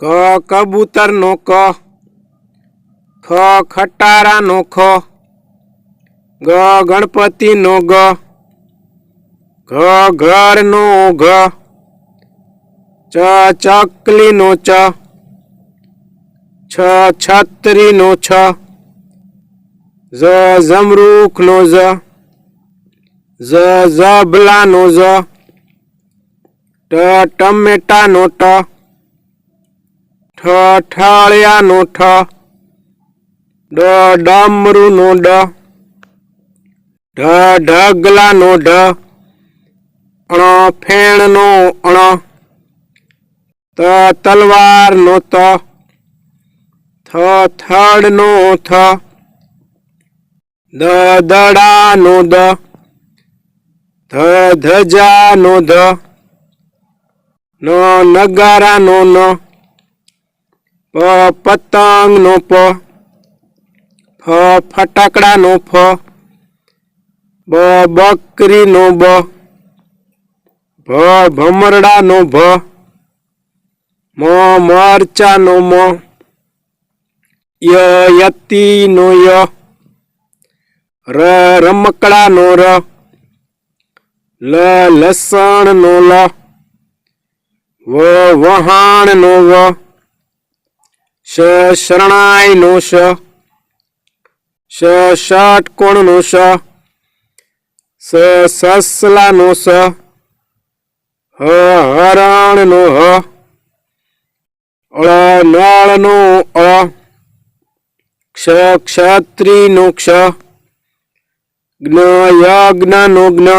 ક કબૂતર નો ક, ખ ખટારા નો ખ, ગ ગણપતિ નો ગ, ઘ ઘર નો ઘ, ચ ચકલી નો ચ, છ છત્રી નો છ, જ જમરૂખ નો જ, જ ઝબલા નો જ, ટ ટમેટા નો ટ, ઠ ઠાળિયા નો ઠ, ડ ડમરૂ નો ડ, ઢ ઢગલા નો ઢ, અણ ફેણ નો અણ, ત તલવાર નો ત, થ થડ નો થ, દ દડા નો દ, ધ ધજા નો ધ, ન નગારા નો ન, પ પતંગ નો પ, ફ ફટાકડા નો ફ, બ બકરી નો બ, ભ ભમરડા નો ભ, મ મરચા નો મ, ય યતી નો ય, ર રમકડા નો ર, લ લસણ નો લ, વ વહાણ નો વ, શ શરણાઈ નો શ, શ ષટકોણ નો શ, સ સસલા નો સ, હ હરણ નો હ, અળ નળ નો અ, ક્ષ ક્ષત્રિ નો ક્ષ, જ્ઞ યજ્ઞ નો જ્ઞ,